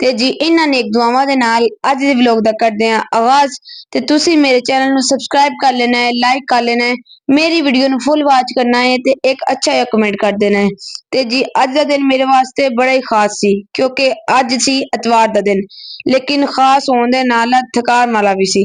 ਤੇ ਜੀ ਇਹਨਾਂ ਨੇ ਇੱਕ ਦੁਆਵਾਂ ਦੇ ਨਾਲ ਅੱਜ ਦੇ ਵਲੌਗ ਦਾ ਕਰਦੇ ਹਾਂ ਆਗਾਜ਼। ਤੇ ਤੁਸੀਂ ਮੇਰੇ ਚੈਨਲ ਨੂੰ ਸਬਸਕ੍ਰਾਈਬ ਕਰ ਲੈਣਾ ਹੈ, ਲਾਈਕ ਕਰ ਲੈਣਾ ਹੈ, ਮੇਰੀ ਵੀਡੀਓ ਨੂੰ ਫੁੱਲ ਵਾਚ ਕਰਨਾ ਹੈ ਤੇ ਇੱਕ ਅੱਛਾ ਜਿਹਾ ਕਮੈਂਟ ਕਰ ਦੇਣਾ ਹੈ। ਤੇ ਜੀ ਅੱਜ ਦਾ ਦਿਨ ਮੇਰੇ ਵਾਸਤੇ ਬੜਾ ਹੀ ਖਾਸ ਸੀ ਕਿਉਂਕਿ ਅੱਜ ਸੀ ਇਤਵਾਰ ਦਾ ਦਿਨ, ਲੇਕਿਨ ਖਾਸ ਹੋਣ ਦੇ ਨਾਲ ਥਕਾਨ ਵਾਲਾ ਵੀ ਸੀ।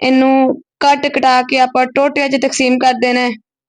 ਇਹਨੂੰ ਕੱਟ ਕਟਾ ਕੇ ਆਪਾਂ ਟੋਟਿਆਂ 'ਚ ਤਕਸੀਮ ਕਰ ਦੇਣਾ ਹੈ।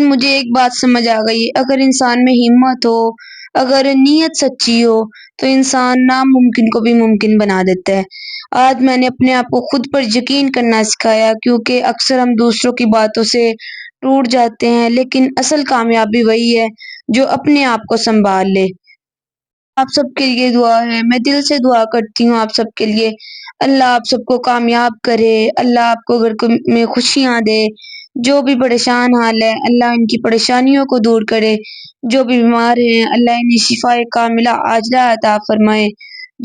مجھے ایک بات سمجھ آ گئی، اگر انسان میں ہمت ہو، اگر نیت سچی ہو، تو انسان ناممکن کو بھی ممکن بنا دیتا ہے۔ آج میں نے اپنے آپ کو خود پر یقین کرنا سکھایا، کیونکہ اکثر ہم دوسروں کی باتوں سے ٹوٹ جاتے ہیں، لیکن اصل کامیابی وہی ہے جو اپنے آپ کو سنبھال لے۔ آپ سب کے لیے دعا ہے، میں دل سے دعا کرتی ہوں آپ سب کے لیے۔ اللہ آپ سب کو کامیاب کرے، اللہ آپ کو میں خوشیاں دے۔ جو بھی پریشان حال ہے، اللہ ان کی پریشانیوں کو دور کرے۔ جو بھی بیمار ہیں، اللہ انہیں شفا کاملہ عاجلہ عطا فرمائے۔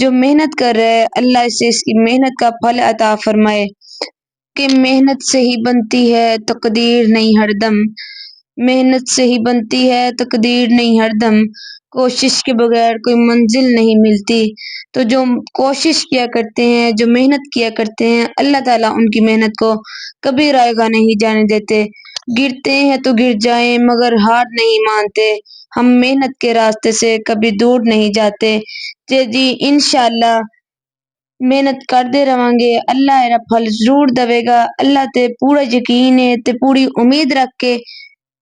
جو محنت کر رہے ہیں، اللہ اسے اس کی محنت کا پھل عطا فرمائے، کہ محنت سے ہی بنتی ہے تقدیر نہیں ہر دم، محنت سے ہی بنتی ہے تقدیر نہیں ہر دم، کوشش کے بغیر کوئی منزل نہیں ملتی۔ تو جو کوشش کیا کرتے ہیں، جو محنت کیا کرتے ہیں، اللہ تعالیٰ ان کی محنت کو کبھی رائیگاں نہیں جانے دیتے۔ گرتے ہیں تو گر جائیں مگر ہار نہیں مانتے، ہم محنت کے راستے سے کبھی دور نہیں جاتے۔ جی انشاءاللہ محنت کرتے رہاں گے، اللہ ایرا پھل ضرور دے گا۔ اللہ تے پورا یقین ہے تے پوری امید رکھ کے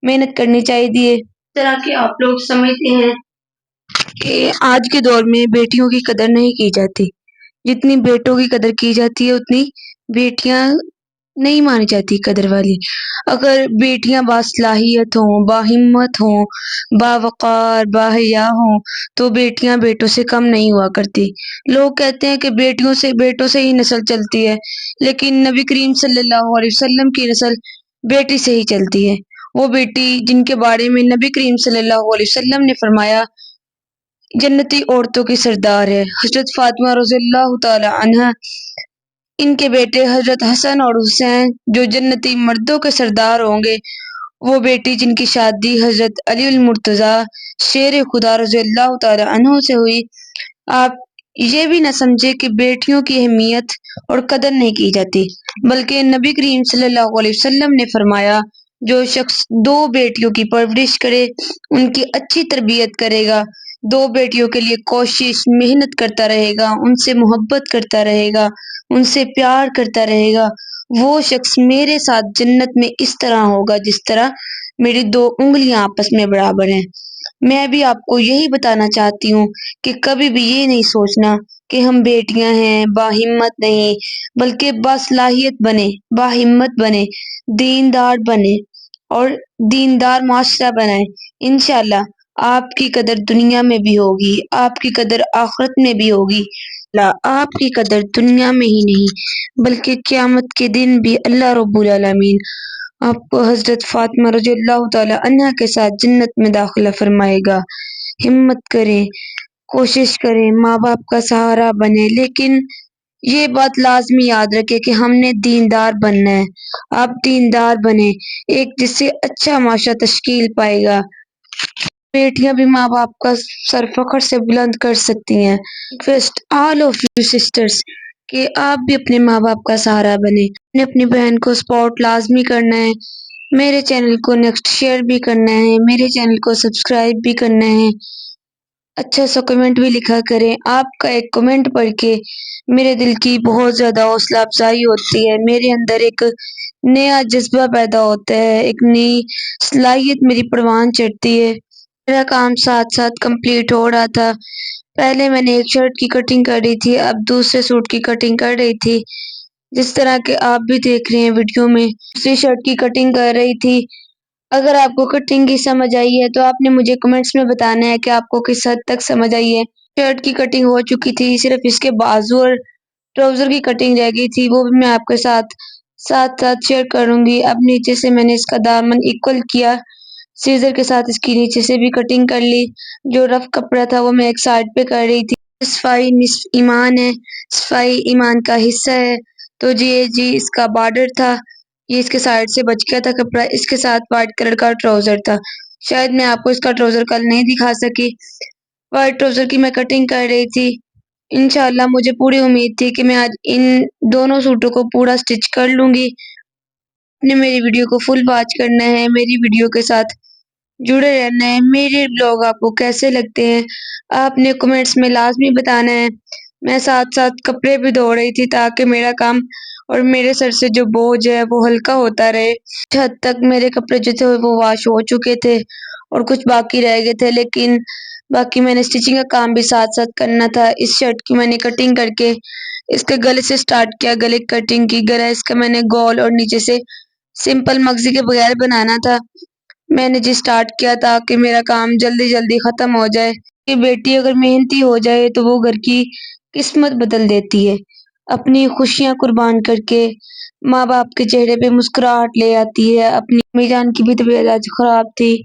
محنت کرنی چاہیے۔ اس طرح کہ آپ لوگ سمجھتے ہیں کہ آج کے دور میں بیٹیوں کی قدر نہیں کی جاتی، جتنی بیٹوں کی قدر کی جاتی ہے اتنی بیٹیاں نہیں مانی جاتی قدر والی۔ اگر بیٹیاں باصلاحیت ہوں، باہمت ہوں، باوقار، باحیا ہوں، تو بیٹیاں بیٹوں سے کم نہیں ہوا کرتی۔ لوگ کہتے ہیں کہ بیٹوں سے ہی نسل چلتی ہے، لیکن نبی کریم صلی اللہ علیہ وسلم کی نسل بیٹی سے ہی چلتی ہے۔ وہ بیٹی جن کے بارے میں نبی کریم صلی اللہ علیہ وسلم نے فرمایا جنتی عورتوں کی سردار ہے، حضرت فاطمہ رضی اللہ تعالی عنہا۔ ان کے بیٹے حضرت حسن اور حسین جو جنتی مردوں کے سردار ہوں گے، وہ بیٹی جن کی شادی حضرت علی المرتضیٰ شیر خدا رضی اللہ تعالی عنہ سے ہوئی۔ آپ یہ بھی نہ سمجھے کہ بیٹیوں کی اہمیت اور قدر نہیں کی جاتی، بلکہ نبی کریم صلی اللہ علیہ وسلم نے فرمایا جو شخص دو بیٹیوں کی پرورش کرے، ان کی اچھی تربیت کرے گا، دو بیٹیوں کے لیے کوشش محنت کرتا رہے گا، ان سے محبت کرتا رہے گا، ان سے پیار کرتا رہے گا، وہ شخص میرے ساتھ جنت میں اس طرح ہوگا جس طرح میری دو انگلیاں آپس میں برابر ہیں۔ میں بھی آپ کو یہی بتانا چاہتی ہوں کہ کبھی بھی یہ نہیں سوچنا کہ ہم بیٹیاں ہیں، باہمت نہیں، بلکہ باصلاحیت بنے، باہمت بنے، دیندار بنے اور دیندار معاشرہ بنائیں۔ انشاءاللہ آپ کی قدر دنیا میں بھی ہوگی، آپ کی قدر آخرت میں بھی ہوگی۔ آپ کی قدر دنیا میں ہی نہیں بلکہ قیامت کے دن بھی اللہ رب العالمین آپ کو حضرت فاطمہ رضی اللہ تعالی عنہا کے ساتھ جنت میں داخلہ فرمائے گا۔ ہمت کریں، کوشش کریں، ماں باپ کا سہارا بنے، لیکن یہ بات لازمی یاد رکھے کہ ہم نے دیندار بننا ہے۔ آپ دیندار بنے، ایک جس سے اچھا معاشرہ تشکیل پائے گا۔ بیٹیاں بھی ماں باپ کا سر فخر سے بلند کر سکتی ہیں۔ Request all of you sisters کہ آپ بھی اپنے ماں باپ کا سہارا بنے، اپنی بہن کو سپورٹ لازمی کرنا ہے، میرے چینل کو نیکسٹ شیئر بھی کرنا ہے، میرے چینل کو سبسکرائب بھی کرنا ہے، اچھا سا کمنٹ بھی لکھا کریں۔ آپ کا ایک کمنٹ پڑھ کے میرے دل کی بہت زیادہ حوصلہ افزائی ہوتی ہے، میرے اندر ایک نیا جذبہ پیدا ہوتا ہے، ایک نئی صلاحیت میری پروان چڑھتی ہے۔ میرا کام ساتھ ساتھ کمپلیٹ ہو رہا تھا۔ پہلے میں نے ایک شرٹ کی کٹنگ کر رہی تھی، اب دوسرے سوٹ کی کٹنگ کر رہی تھی، جس طرح کہ آپ بھی دیکھ رہے ہیں ویڈیو میں دوسری شرٹ کی کٹنگ کر رہی تھی۔ اگر آپ کو کٹنگ کی سمجھ آئی ہے تو آپ نے مجھے کمنٹس میں بتانا ہے کہ آپ کو کس حد تک سمجھ آئی ہے۔ شرٹ کی کٹنگ ہو چکی تھی، صرف اس کے بازو اور ٹراؤزر کی کٹنگ رہ گئی تھی، وہ بھی میں آپ کے ساتھ ساتھ شیئر کروں گی۔ اب نیچے سے میں نے اس کا دامن ایکول کیا، سیزر کے ساتھ اس کی نیچے سے بھی کٹنگ کر لی۔ جو رف کپڑا تھا وہ میں ایک سائڈ پہ کر رہی تھی۔ صفائی نصف ایمان ہے، صفائی ایمان کا حصہ ہے، تو جی اس کا بارڈر تھا، یہ اس کے سائڈ سے بچ گیا تھا کپڑا، اس کے ساتھ وائٹ کلر کا ٹراؤزر تھا۔ شاید میں آپ کو اس کا ٹراؤزر کل نہیں دکھا سکی۔ وائٹ ٹراؤزر کی میں کٹنگ کر رہی تھی۔ انشاءاللہ مجھے پوری امید تھی کہ میں آج ان دونوں سوٹوں کو پورا سٹچ کر لوں گی۔ آپ نے میری ویڈیو کو فل واچ کرنا ہے، میری ویڈیو کے ساتھ جڑے رہنا ہے۔ میرے بلاگ آپ کو کیسے لگتے ہیں آپ نے کمنٹس میں لازمی بتانا ہے۔ میں ساتھ ساتھ کپڑے بھی دھو رہی تھی تاکہ میرا کام اور میرے سر سے جو بوجھ ہے وہ ہلکا ہوتا رہے. کچھ حد تک میرے کپڑے جو تھے وہ واش ہو چکے تھے اور کچھ باقی رہ گئے تھے، لیکن باقی میں نے اسٹیچنگ کا کام بھی ساتھ ساتھ کرنا تھا. اس شرٹ کی میں نے کٹنگ کر کے اس کے گلے سے سٹارٹ کیا، گلے کی کٹنگ کی. گلا اس کا میں نے گول اور نیچے سے سمپل مگزی کے بغیر بنانا تھا. میں نے جی سٹارٹ کیا تھا کہ میرا کام جلدی جلدی ختم ہو جائے. کہ بیٹی اگر محنتی ہو جائے تو وہ گھر کی قسمت بدل دیتی ہے. اپنی خوشیاں قربان کر کے ماں باپ کے چہرے پہ مسکراہٹ لے آتی ہے. اپنی امی جان کی بھی طبیعت آج خراب تھی،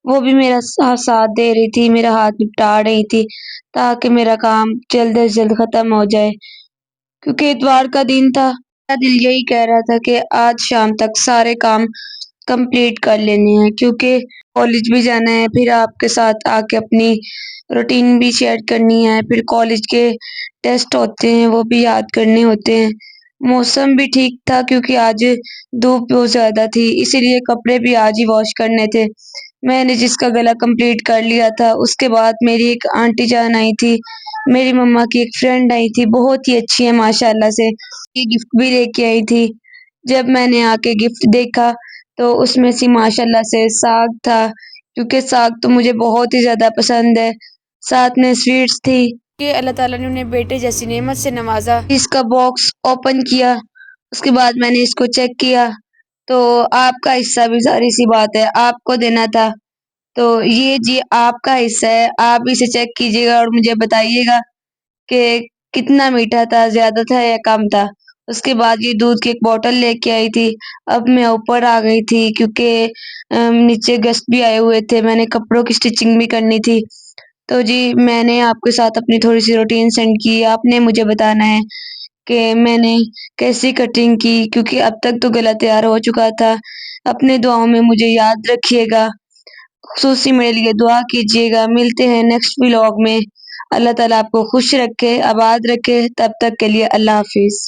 وہ بھی میرا ساتھ دے رہی تھی، میرا ہاتھ نپٹا رہی تھی تاکہ میرا کام جلد از جلد ختم ہو جائے. کیونکہ اتوار کا دن تھا، میرا دل یہی کہہ رہا تھا کہ آج شام تک سارے کام کمپلیٹ کر لینے ہیں، کیونکہ کالج بھی جانا ہے. پھر آپ کے ساتھ آ کے اپنی روٹین بھی شیئر کرنی ہے. پھر کالج کے ٹیسٹ ہوتے ہیں، وہ بھی یاد کرنے ہوتے ہیں. موسم بھی ٹھیک تھا کیونکہ آج دھوپ بہت زیادہ تھی، اسی لیے کپڑے بھی آج ہی واش کرنے تھے. میں نے جس کا گلا کمپلیٹ کر لیا تھا، اس کے بعد میری ایک آنٹی جان آئی تھی، میری مما کی ایک فرینڈ آئی تھی، بہت ہی اچھی ہے ماشاء اللہ سے. یہ گفٹ بھی لے کے آئی تھی. جب میں نے آ کے گفٹ دیکھا تو اس میں سے ماشاء اللہ سے ساگ تھا، کیونکہ ساگ تو مجھے بہت ہی زیادہ پسند ہے. ساتھ میں سویٹس تھی کہ اللہ تعالیٰ نے انہیں بیٹے جیسی نعمت سے نوازا. اس کا باکس اوپن کیا، اس کے بعد میں نے اس کو چیک کیا تو آپ کا حصہ بھی ظاہر سی بات ہے آپ کو دینا تھا. تو یہ جی آپ کا حصہ ہے، آپ اسے چیک کیجیے گا اور مجھے بتائیے گا کہ کتنا میٹھا تھا، زیادہ تھا یا کم تھا. اس کے بعد یہ دودھ کی ایک بوتل لے کے آئی تھی. اب میں اوپر آ گئی تھی کیونکہ نیچے گیسٹ بھی آئے ہوئے تھے، میں نے کپڑوں کی اسٹچنگ بھی کرنی تھی. تو جی میں نے آپ کے ساتھ اپنی تھوڑی سی روٹین سینڈ کی. آپ نے مجھے بتانا ہے کہ میں نے کیسی کٹنگ کی، کیونکہ اب تک تو گلا تیار ہو چکا تھا. اپنے دعاؤں میں مجھے یاد رکھیے گا، خصوصی میرے لیے دعا کیجیے گا. ملتے ہیں نیکسٹ ولاگ میں. اللہ تعالیٰ آپ کو خوش رکھے، آباد رکھے. تب تک کے لیے اللہ حافظ.